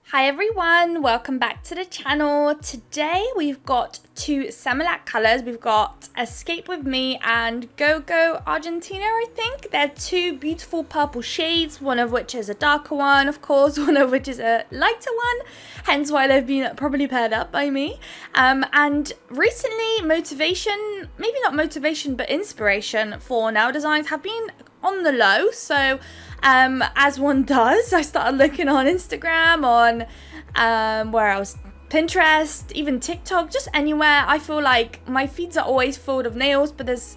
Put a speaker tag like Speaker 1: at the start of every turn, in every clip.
Speaker 1: Hi everyone, welcome back to the channel. Today we've got two Semilac colours. We've got Escape With Me and Go Go Argentina, I think. They're two beautiful purple shades, one of which is a darker one, of course, one of which is a lighter one, hence why they've been probably paired up by me. And recently motivation, maybe not motivation, but inspiration for nail designs have been on the low, so as one does, I started looking on Instagram, on where else, Pinterest, even TikTok, just anywhere. I feel like my feeds are always full of nails, but it's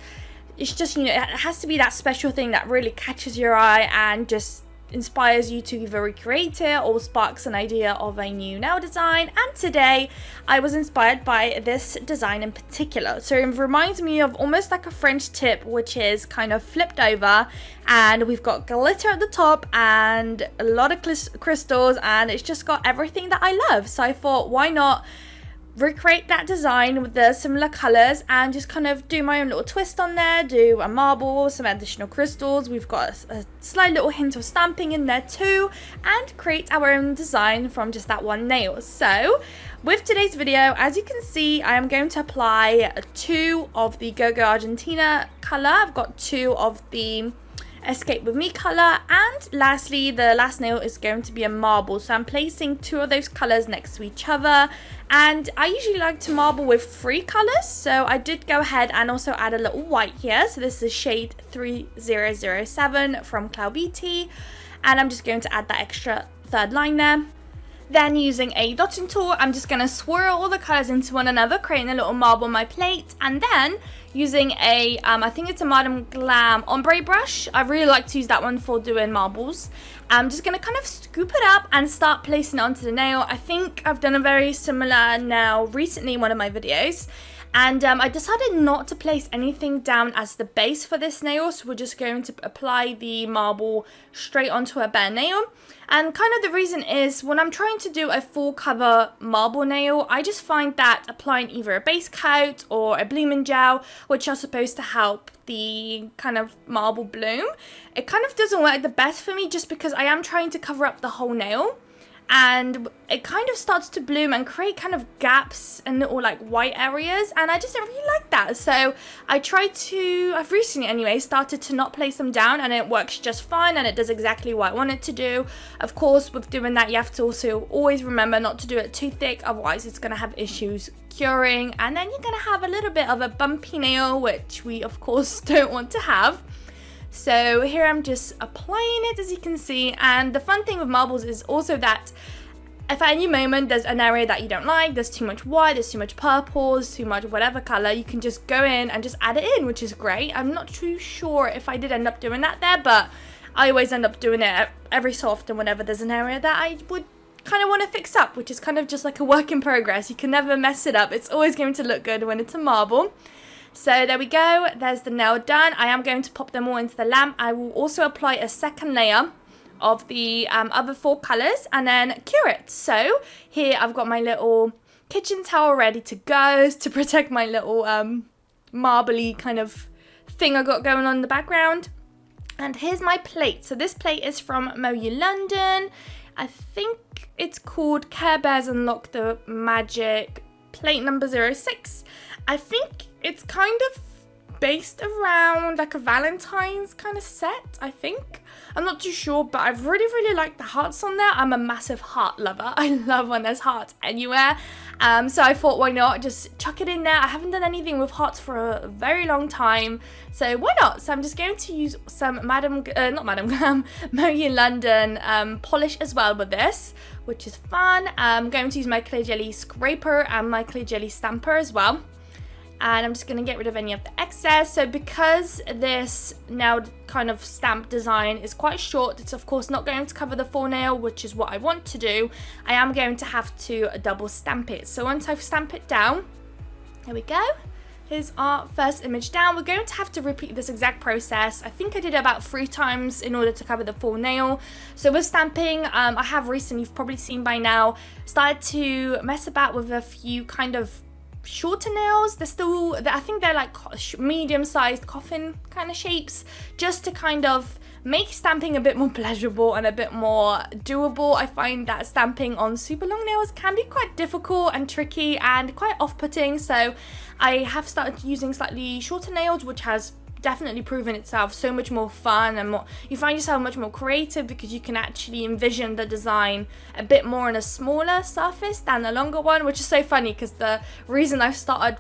Speaker 1: just, it has to be that special thing that really catches your eye and just inspires you to either recreate it or sparks an idea of a new nail design. And today I was inspired by this design in particular. So it reminds me of almost like a French tip, which is kind of flipped over, and we've got glitter at the top and a lot of crystals, and it's just got everything that I love. So I thought, why not recreate that design with the similar colors and just kind of do my own little twist on there, do a marble, some additional crystals. We've got a slight little hint of stamping in there too, and create our own design from just that one nail. So with today's video, as you can see, I am going to apply two of the Go Go Argentina color. I've got two of the Escape With Me color, and lastly the last nail is going to be a marble. So I'm placing two of those colors next to each other, and I usually like to marble with three colors, so I did go ahead and also add a little white here. So this is shade 3007 from Cloud Beauty, and I'm just going to add that extra third line there. Then using a dotting tool, I'm just going to swirl all the colours into one another, creating a little marble on my plate. And then using a, I think it's a Madame Glam ombre brush. I really like to use that one for doing marbles. I'm just going to kind of scoop it up and start placing it onto the nail. I think I've done a very similar nail recently in one of my videos. And I decided not to place anything down as the base for this nail, so we're just going to apply the marble straight onto a bare nail. And kind of the reason is, when I'm trying to do a full cover marble nail, I just find that applying either a base coat or a blooming gel, which are supposed to help the kind of marble bloom, it kind of doesn't work the best for me, just because I am trying to cover up the whole nail. And it kind of starts to bloom and create kind of gaps and little like white areas, and I just don't really like that. So I've recently anyway started to not place them down, and it works just fine, and it does exactly what I want it to do. Of course, with doing that, you have to also always remember not to do it too thick, otherwise it's going to have issues curing, and then you're going to have a little bit of a bumpy nail, which we of course don't want to have. So here I'm just applying it, as you can see, and the fun thing with marbles is also that if at any moment there's an area that you don't like, there's too much white, there's too much purple, there's too much whatever color, you can just go in and just add it in, which is great. I'm not too sure if I did end up doing that there, but I always end up doing it every so often whenever there's an area that I would kind of want to fix up, which is kind of just like a work in progress. You can never mess it up. It's always going to look good when it's a marble. So there we go, there's the nail done. I am going to pop them all into the lamp. I will also apply a second layer of the other four colours and then cure it. So here I've got my little kitchen towel ready to go to protect my little marbly kind of thing I got going on in the background. And here's my plate. So this plate is from Moyu London. I think it's called Care Bears Unlock the Magic plate number 06. I think it's kind of based around like a Valentine's kind of set, I think. I'm not too sure, but I really like the hearts on there. I'm a massive heart lover. I love when there's hearts anywhere. So I thought, why not just chuck it in there. I haven't done anything with hearts for a very long time, so why not? So I'm just going to use some Moyu London polish as well with this, which is fun. I'm going to use my Clear Jelly scraper and my Clear Jelly stamper as well. And I'm just going to get rid of any of the excess. So because this nail kind of stamp design is quite short, it's of course not going to cover the full nail, which is what I want to do. I am going to have to double stamp it. So once I've stamped it down, there we go. Here's our first image down. We're going to have to repeat this exact process. I think I did it about 3 times in order to cover the full nail. So with stamping, I have recently, you've probably seen by now, started to mess about with a few kind of shorter nails. They're still, I think they're like medium-sized coffin kind of shapes, just to kind of make stamping a bit more pleasurable and a bit more doable. I find that stamping on super long nails can be quite difficult and tricky and quite off-putting, so I have started using slightly shorter nails, which has definitely proven itself so much more fun, and more, you find yourself much more creative because you can actually envision the design a bit more on a smaller surface than a longer one, which is so funny because the reason I've started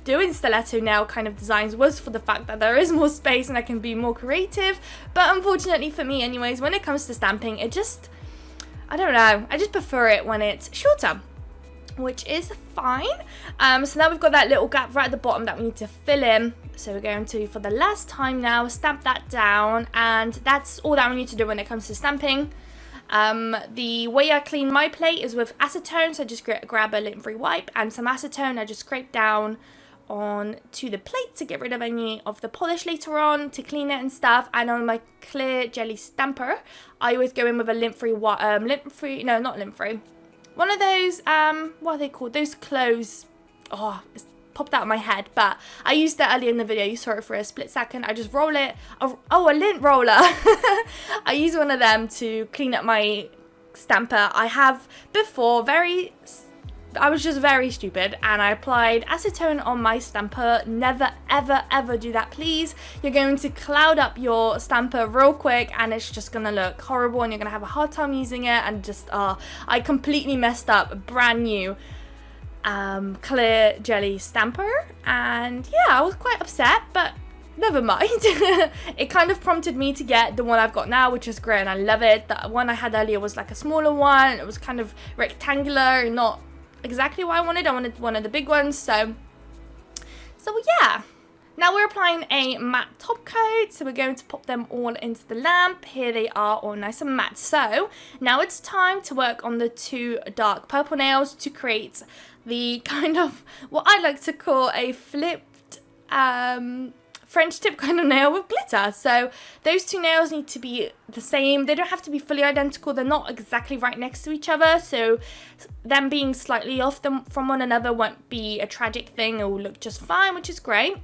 Speaker 1: doing stiletto nail kind of designs was for the fact that there is more space and I can be more creative. But unfortunately for me anyways, when it comes to stamping, it just, I don't know, I just prefer it when it's shorter, which is fine. So now we've got that little gap right at the bottom that we need to fill in. So we're going to, for the last time now, stamp that down, and that's all that we need to do when it comes to stamping. The way I clean my plate is with acetone, so I just grab a lint-free wipe and some acetone. I just scrape down on to the plate to get rid of any of the polish later on, to clean it and stuff. And on my clear jelly stamper, I always go in with a lint-free, no, not lint-free, one of those, what are they called? Those clothes. Oh, it's popped out of my head, but I used that earlier in the video. You saw it for a split second. I just roll it. Oh, a lint roller. I use one of them to clean up my stamper. I have before I was just very stupid and I applied acetone on my stamper. Never, ever, ever do that, please. You're going to cloud up your stamper real quick and it's just going to look horrible and you're going to have a hard time using it. And just, I completely messed up a brand new clear jelly stamper. And yeah, I was quite upset, but never mind. It kind of prompted me to get the one I've got now, which is great and I love it. The one I had earlier was like a smaller one. It was kind of rectangular, not exactly what I wanted. I wanted one of the big ones, so yeah. Now we're applying a matte top coat, so we're going to pop them all into the lamp. Here they are, all nice and matte. So now it's time to work on the two dark purple nails to create the kind of what I like to call a flipped French tip kind of nail with glitter. So those two nails need to be the same. They don't have to be fully identical. They're not exactly right next to each other, so them being slightly off from one another won't be a tragic thing. It will look just fine, which is great.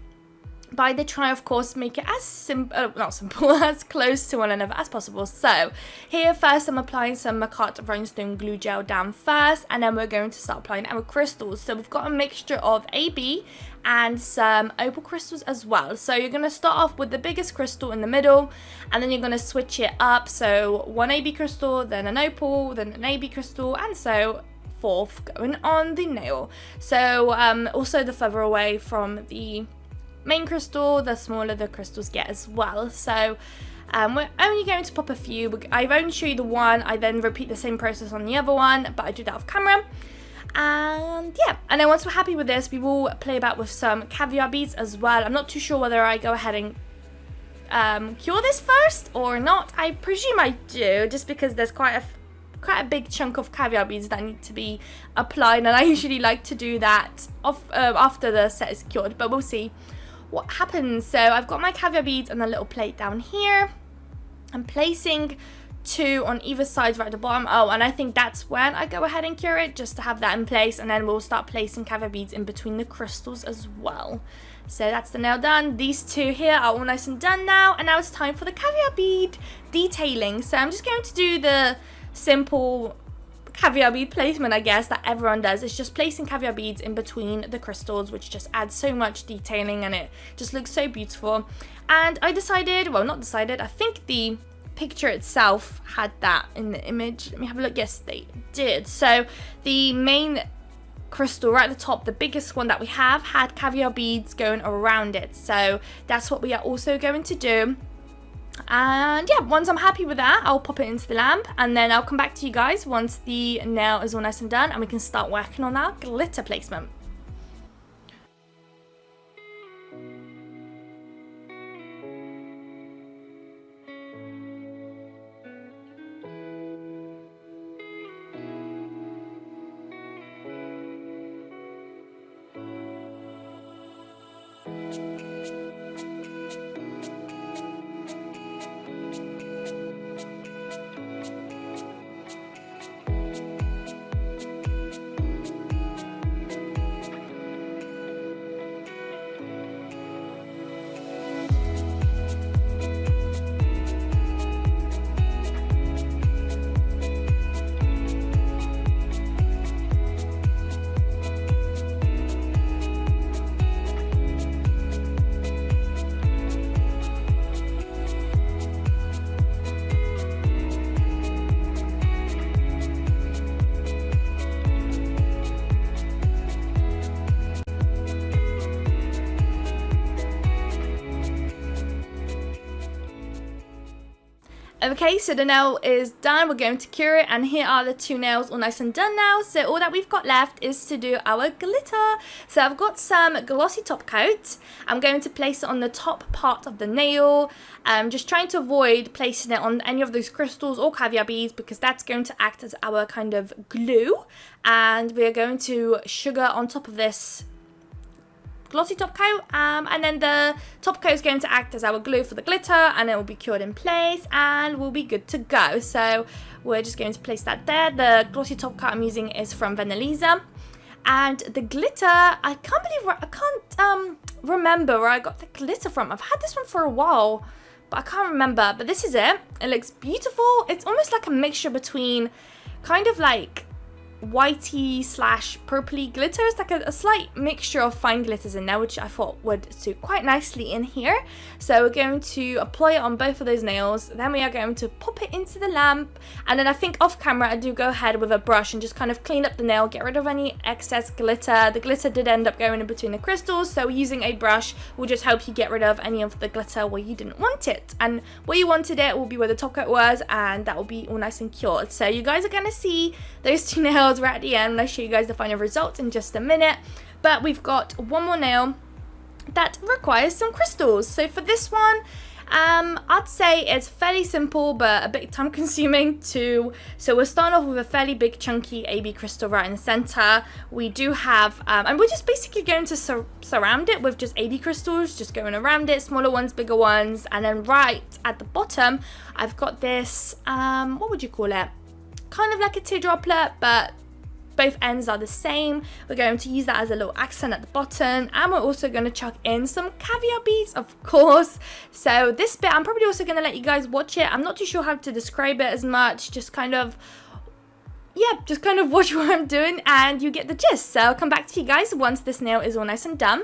Speaker 1: But I did try, of course, make it as not simple, as close to one another as possible. So here first I'm applying some Macart Rhinestone glue gel down first, and then we're going to start applying it with crystals. So we've got a mixture of AB and some opal crystals as well. So you're going to start off with the biggest crystal in the middle, and then you're going to switch it up. So one AB crystal, then an opal, then an AB crystal, and so forth going on the nail. So also the further away from the main crystal, the smaller the crystals get as well. So we're only going to pop a few. I've only shown you the one. I then repeat the same process on the other one, but I do that off camera. And yeah, and then once we're happy with this, we will play about with some caviar beads as well. I'm not too sure whether I go ahead and cure this first or not. I presume I do, just because there's quite a big chunk of caviar beads that need to be applied, and I usually like to do that after the set is cured, but we'll see what happens. So I've got my caviar beads on a little plate down here. I'm placing two on either side right at the bottom. Oh, and I think that's when I go ahead and cure it, just to have that in place, and then we'll start placing caviar beads in between the crystals as well. So that's the nail done. These two here are all nice and done now, and now it's time for the caviar bead detailing. So I'm just going to do the simple caviar bead placement, I guess, that everyone does. It's just placing caviar beads in between the crystals, which just adds so much detailing and it just looks so beautiful. And I decided, well, not decided, I think the picture itself had that in the image. Let me have a look. Yes, they did. So the main crystal right at the top, the biggest one that we have, had caviar beads going around it. So that's what we are also going to do. And yeah, once I'm happy with that, I'll pop it into the lamp, and then I'll come back to you guys once the nail is all nice and done and we can start working on our glitter placement. Okay, so the nail is done. We're going to cure it, and here are the two nails all nice and done now. So all that we've got left is to do our glitter. So I've got some glossy top coat. I'm going to place it on the top part of the nail. Just trying to avoid placing it on any of those crystals or caviar beads, because that's going to act as our kind of glue. And we're going to sugar on top of this glossy top coat, and then the top coat is going to act as our glue for the glitter, and it will be cured in place and we'll be good to go. So we're just going to place that there. The glossy top coat I'm using is from Vanillisa, and the glitter, I can't remember where I got the glitter from. I've had this one for a while, but I can't remember. But this is it. It looks beautiful. It's almost like a mixture between kind of like whitey slash purpley glitter. It's like a slight mixture of fine glitters in there, which I thought would suit quite nicely in here. So we're going to apply it on both of those nails, then we are going to pop it into the lamp, and then I think off camera I do go ahead with a brush and just kind of clean up the nail, get rid of any excess glitter. The glitter did end up going in between the crystals, so using a brush will just help you get rid of any of the glitter where you didn't want it, and where you wanted it will be where the top coat was, and that will be all nice and cured. So you guys are going to see those two nails right at the end when I show you guys the final results in just a minute. But we've got one more nail that requires some crystals. So for this one, I'd say it's fairly simple but a bit time consuming too. So we're starting off with a fairly big chunky AB crystal right in the center. We do have, and we're just basically going to surround it with just AB crystals, just going around it, smaller ones, bigger ones. And then right at the bottom, I've got this, what would you call it? Kind of like a teardroplet, but both ends are the same. We're going to use that as a little accent at the bottom, and we're also going to chuck in some caviar beads, of course. So this bit, I'm probably also going to let you guys watch it. I'm not too sure how to describe it as much, just kind of watch what I'm doing and you get the gist. So I'll come back to you guys once this nail is all nice and done.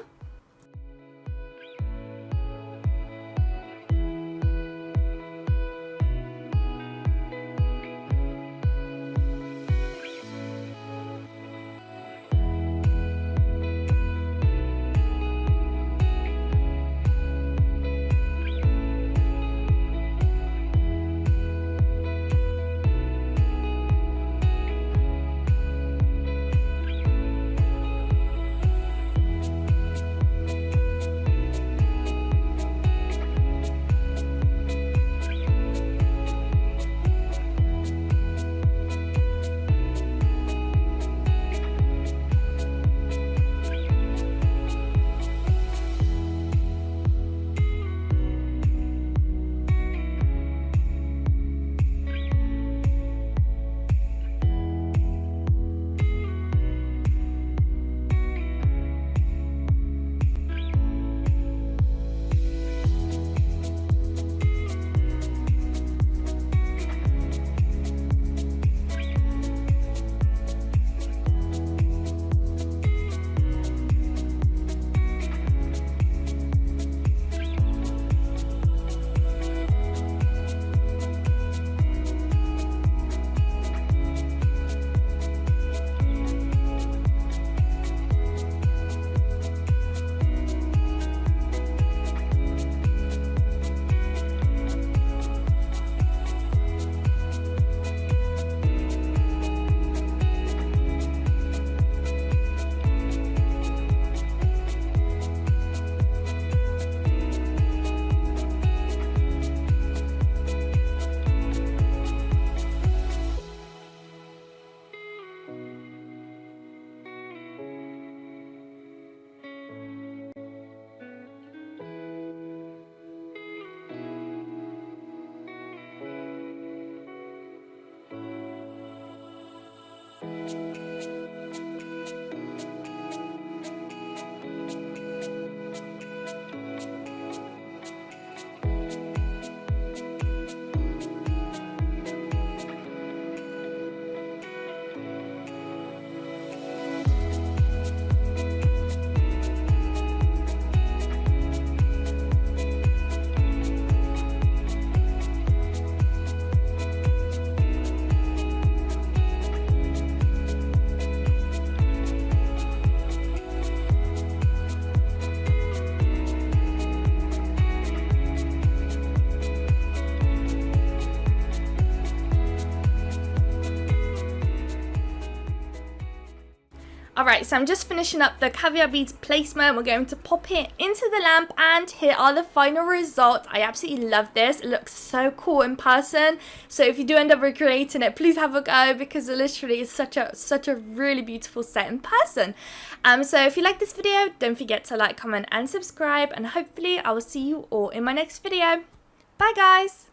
Speaker 1: Alright, so I'm just finishing up the caviar beads placement. We're going to pop it into the lamp, and here are the final results. I absolutely love this. It looks so cool in person. So if you do end up recreating it, please have a go, because it literally is such a really beautiful set in person. So if you like this video, don't forget to like, comment and subscribe, and hopefully I will see you all in my next video. Bye guys!